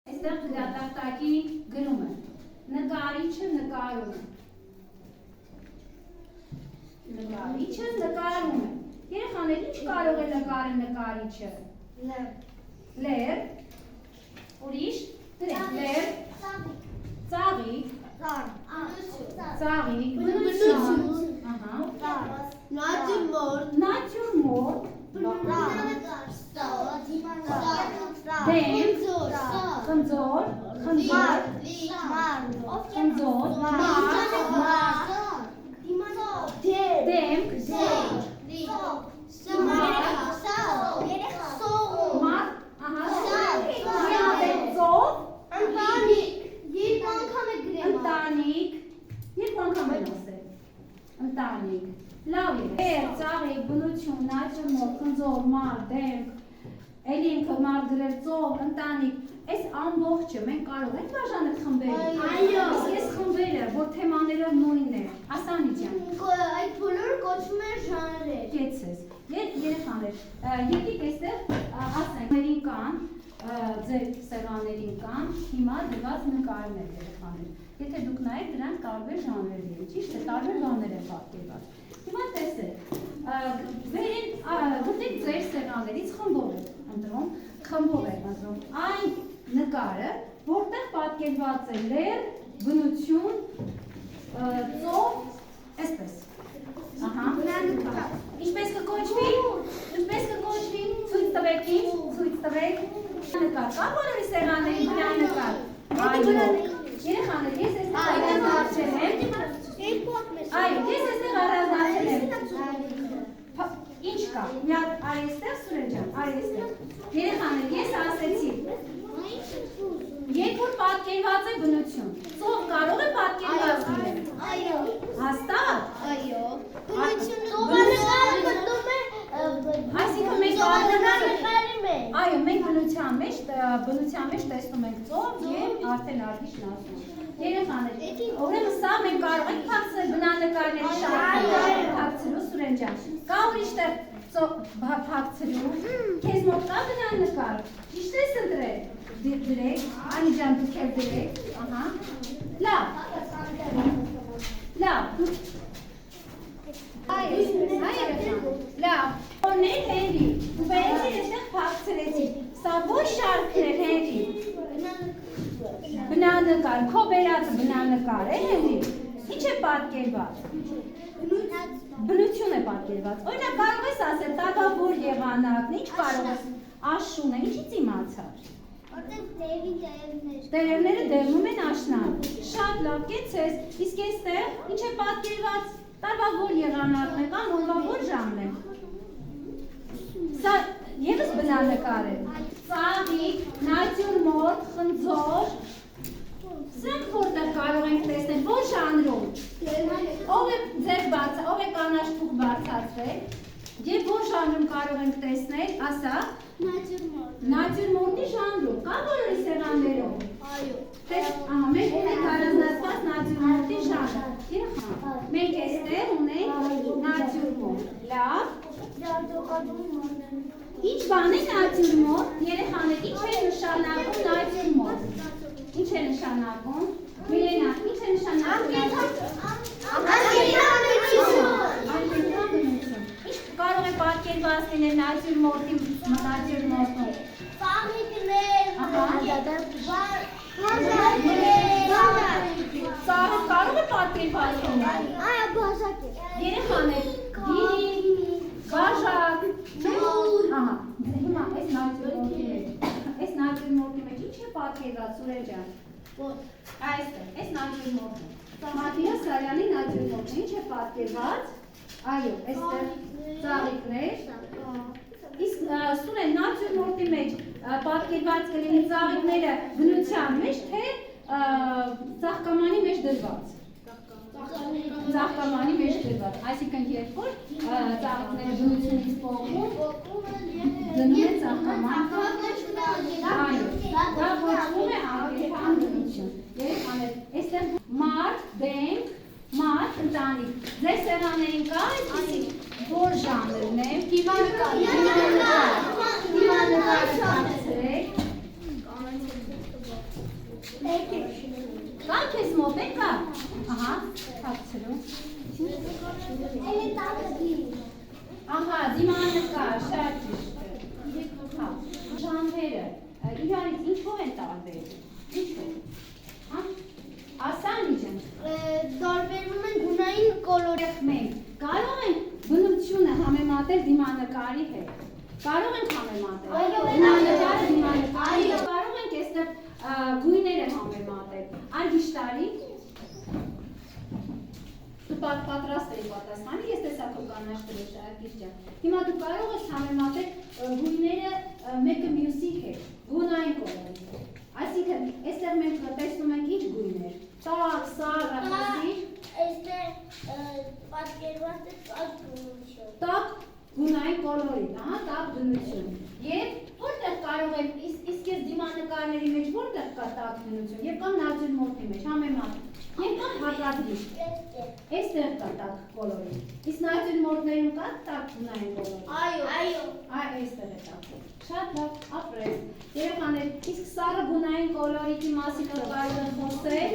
Այստեղ գրատախտակի գրում է, նկարիչը նկարում է, նկարիչը նկարում է, երեխաներ ինչ կարող է նկարել նկարիչը, լեր, ուրիշ, լեր, ծաղիկ, ծաղիկ, բնություն, նատյուրմորտ, դեմ, խնձոր, խնձոր, խնձոր, դեմք, ընտանիք, երբ անգամ են ասել, ընտանիք, լավ է, ծաղիկ, բնություն, նատյուրմորտ, խնձոր, մարդ, դեմք, էլի ինքը մարդ գրել ծով, ընտանիք, այս ամբողջը մենք կարող ենք բաժանել խմբերի, իսկ ես խմբերը, որ թեմաները նույնն է, Ասանի ջան, այդ բոլորը կոչվում են ժանրեր, կեցես, երեխաներ, եկեք այստեղ ասենք, մերին կան, ձեր սեղաներին կան, հիմա դված նկարներ երեխաներ, եթե դուք նայեք դրանք տարբեր ժանրերի են, ճիշտ է, տարբեր բաներ են պատկերված, հիմա տեսեք, գտեք ձեր սեղաններից խմբով եք ընտրում, այն նկարը, որտեղ պատկերված է լեր, բնություն, ծով, այսպես, ինչպես կկոչվի, ցույց տվեք ինձ, ցույց տվեք, նկար, կա բոլորի սեղանների վրա նկար, այո, երեխաներ, ես այստեղ առանձնացել եմ, ինչ կա, մի հատ այստեղ Սուրեն ջան, այստեղ, երեխաներ, ես ասեցի, երբ որ պատկերված է բնություն, ծով կարող է պատկերված լինել, հաստատ, այսինքն մենք բնության մեջ տեսնում ենք ծով և արդեն արդիշն ասում, երեխաներ, ուրեմն սա մենք կարող ենք փակցնել բնանկարների շարքը, փակցելու Սուրեն ջան, կա ուրիշ տեղ փակցելու, քեզ մոտ կա բնանկար, ճիշտ ես ընտրել, դրեք, Անի ջան դուք էլ դրեք, լավ, Հորներ Հենրի, դու բերեցիր այստեղ փակցրեցիր, սա ոչ շարքն էր Հենրի, բնանկար, քո բերածը բնանկար է Հենրի, ինչ է պատկերված, բնություն է պատկերված, օրինակ կարող ես ասել, տարվա որ եղանակն, ինչ կարող ես, աշուն է, ինչից իմացար, տերևները դերնում են աշնան, շատ լավ կեցես, իսկ այստեղ ինչ է պատկերված, տարվա որ եղանակն է կամ օրվա որ ժամն է, սա ևս բնանկար է, ծաղիկ, նատյուրմորտ, խնձոր, սրանք որտեղ կարող ենք տեսնել, որ ժանրում, ով է կանաչ թուղթ բարձրացրել, և որ ժանրում կարող ենք տեսնել, ասա, նատյուրմորտի ժանրում, կա բոլորի սեղաններում, մենք ունենք առանձնացված նատյուրմորտի ժանր, մենք այստեղ ունենք նատյուրմորտ, լավ, ինչ բան է նատյուրմորտ, երեխաներ, ինչ է նշանակում նատյուրմորտ, ինչ է նշանակում, Միլենա, ինչ է նշանակում, ինչ կարող է պատկերված լինել նատյուրմորտում, ծաղիկ կարող է պատկերված լինել, երեխաներ, գինի, բաժակ, հիմա այս նատյուրմորտի մեջ ինչ է պատկերված Սուրեն ջան, այստեղ, այս նատյուրմորտը, Մատիաս Սարյանի նատյուրմորտը ինչ է պատկերված, այո, այստեղ ծաղիկներ, իսկ Սուրեն նատյուրմորտի մեջ պատկերված կլինի ծաղիկները բնության մեջ, թե ծաղկամանի մեջ դրված, այսինքն երբ որ ծաղիկները բնությունից փոխվում, դնում են ծաղկաման, դա կոչվում է անկերպան բնություն, երեխաներ, այստեղ մարդ, դեմք, մարդ, ընտանիք, ձեր սեղաններին կա այսպիսի որ ժանրն է, դիվաննկար, Կան քեզ մոտ է կա։ Ահա, թաքցրու։ Ահա, դիմանկար, շատ ճիշտ։ Հա, ժանրերը իրարից ինչով են տարբեր։ Ինչով։ Հա։ Ասանիջան։ Տարբերվում են գունային կոլորի։ Մենք կարող ենք բնությունը համեմատել դիմանկարի հետ։ Կարող ենք համեմատել։ Դիմանկարը դիմանկարի։ Կարող ենք այստեղ գույները համեմատել։ Արգիշտարի դու պատրաստ ես պատասխանի, ես տեսակով կանաչ դրոշ արգիշտա։ Հիմա դու կարող ես համեմատել գույները մեկը մյուսի հետ, գունային կոլորի։ Այսինքն, այստեղ մենք տեսնում ենք ինչ գույներ։ Տաք, սառը, հասիր։ Այստեղ պատկերված է տաք գունություն։ Տաք գունային կոլորիտ, հա, տաք գունություն։ Եվ որտեղ կարող են, իսկ ես դիմանկարների մեջ որտեղ կա տաք գունություն, եւ կամ նատյուրմորտի մեջ, համեմատ։ Եվ կամ հակադրիչ։ Այստեղ կա տաք կոլորիտ։ Իսկ նատյուրմորտներում կա տաք գունային կոլորիտ։ Այո։ Այստեղ է տաք։ Շատ լավ, ապրես։ Երեխաներ, իսկ սառը գունային կոլորիտի մասին կարող են խոսել։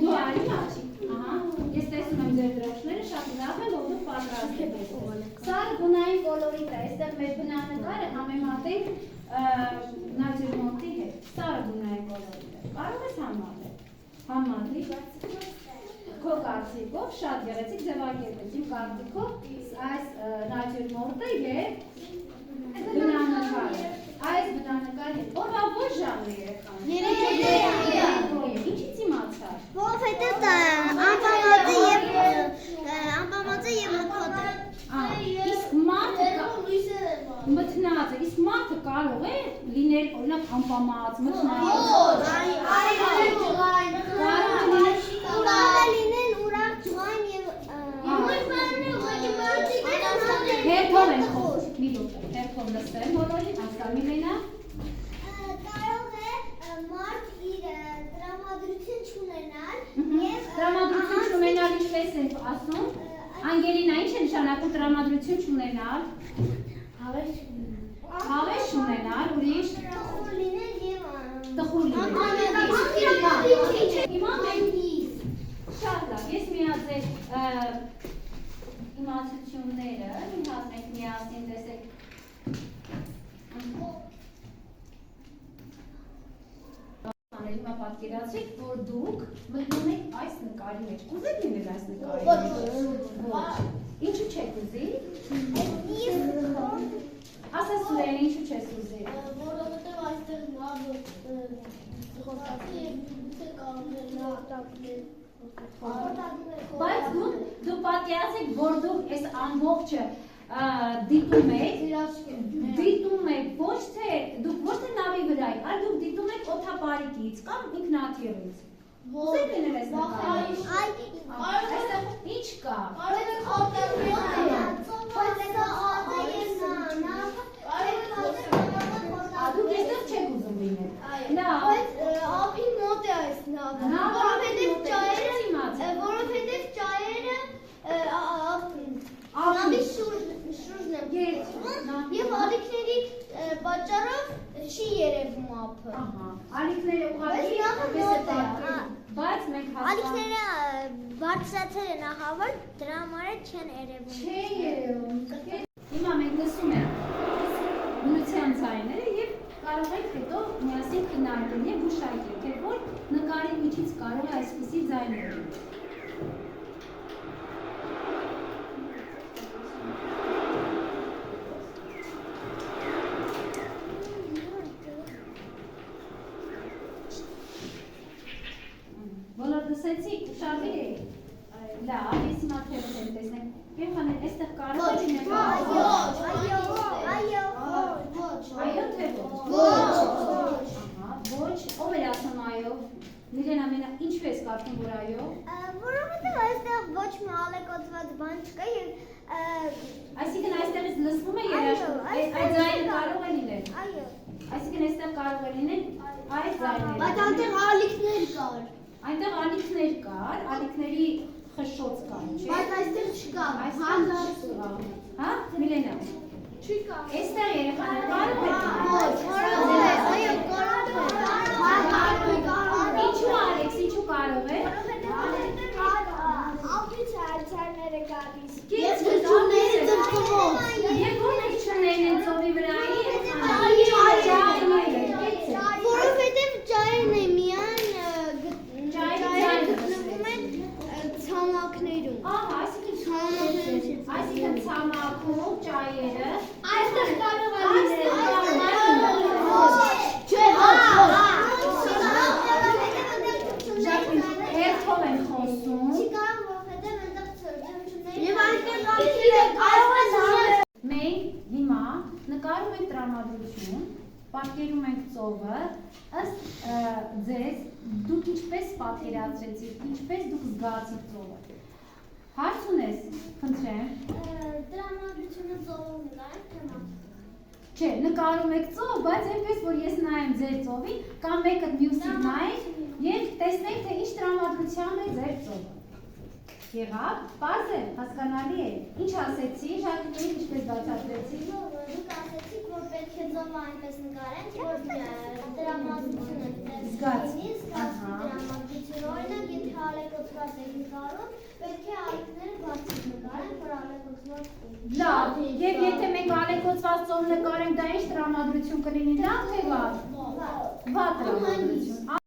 Դու արի աչի։ Ահա, ես տեսնում եմ ձեր դրոշները, շատ լավ է, որ դուք պատրաստ եք։ Սառը գունային կոլորիտը, այստեղ մեր բնանկարը համեմատենք նատյուրմորտի հետ։ Սառը գունային կոլորիտը։ Կարող ես համատել։ Համատի։ Քո կարծիքով շատ գեղեցիկ ձևակերպ է։ Իմ կարծիքով այս նատյուրմորտը եւ բնանկարը։ Այս բնանկարը որվա ոչ ժանրի երեխաներ։ Ինչից իմացար։ Որովհետև անպամածը եւ մտքոտ է։ Իսկ մարդը մթնած է, իսկ մարդը կարող է լինել օրինակ անպամած, մթնած։ Կարող է լինել ուրախ, ջղայն եւ Հերթով են խոսում, մի դուք, հերթով լսել բոլորի, հասկան Միլենա։ կարող է մարդ իր տրամադրություն չունենալ եւ Տրամադրություն չունենալ ինչպես են ասում, Անգելինա ինչ է նշանակում տրամադրություն չունենալ, հավես չունենալ, ուրիշ, տխուր լինել եւ տխուր լինել։ Հիմա մենք շատ լավ, ես միացել իմացությունները, միացնենք միասին տեսեք։ Հիմա պատկերացրեք, որ դուք մտնում եք այս նկարի մեջ։ Կուզեք լինել այս նկարի մեջ։ Ոչ։ Ինչու չեք ուզի։ Ասա Սուրեն, ինչու չես ուզի։ որովհետեւ այստեղ խոսացի եւ Բայց դու պատկերացրեք, որ դուք այս ամբողջը դիտում եք ոչ թե դուք ոչ թե նավի վրա, այլ դուք դիտում եք օդապարիկից կամ ինքնաթիռից։ Ուզեք լինել այս նկարը։ Ինչ կա։ Դուք այստեղ չեք ուզում լինել։ Լավ։ Ափի մոտ է այս նավը, որովհետև ճայերը նավի շուրջն են եւ ալիքների պատճառով չի երևում ափը։ Ալիքները ուղղակի բայց մենք Ալիքները բարձրացել են ահավոր, դրա համար չեն երևում։ Չէ երևում։ Հիմա մենք լսում ենք բնության ձայները եւ կարող եք հետո միասին քննարկել եւ հուշարկել, թե որ նկարի միջից կարող է այսպիսի ձայներ լինել։ Բոլոր լսեցիք, ուշադրի եք։ Լավ, ես հիմա թերթ եմ տեսնենք։ Երեխաներ, այստեղ կարող է լինել։ Այո, թե ոչ։ Ոչ, ով է ասում այո։ Միլենա, մենա ինչպես կարծում որ այո։ Որովհետև այստեղ ոչ մի ալեկոծված բան չկա եւ Այսինքն այստեղից լսվում է երաժշտություն։ Այդ ձայնը կարող է լինել։ Այո։ Այսինքն այստեղ կարող է լինել այս ձայները։ Բայց այնտեղ ալիքներ կար։ Այնտեղ ալիքներ կար, ալիքների խշշոց կար, չէ՞։ Բայց այստեղ չկա։ Հա, Միլենա։ Չկա։ Այստեղ երեխաներ կարող է։ Ոչ, այո, կարող է։ պատկերում ենք ծովը, ըստ ձեզ դուք ինչպես պատկերացրեցիք, ինչպես դուք զգացիք ծովը։ Հարց ունես, խնդրեմ։ Տրամադրությունը ծովում նկարենք թեմա։ Չէ, նկարում եք ծով, բայց այնպես որ ես նայեմ ձեր ծովին, կամ մեկը մյուսին նայեք եւ տեսնենք թե ինչ տրամադրությամբ է ձեր ծովը։ Եղավ, պարզ է, հասկանալի է։ Ինչ ասեցի, շարքներին ինչպես բացատրեցի։ Դուք ասեցիք, որ պետք է ծովը այնպես նկարենք, որ տրամադրությունը Զգացի, տրամադրություն, օրինակ, եթե ալեկոծված եք նկարում, պետք է ալիքները բարձր նկարենք, որ ալեկոծված Լավ, եւ եթե մենք ալեկոծված ծով նկարենք, դա ինչ տրամադրություն կլինի, լավ թե վատ։ Վատ տրամադրություն։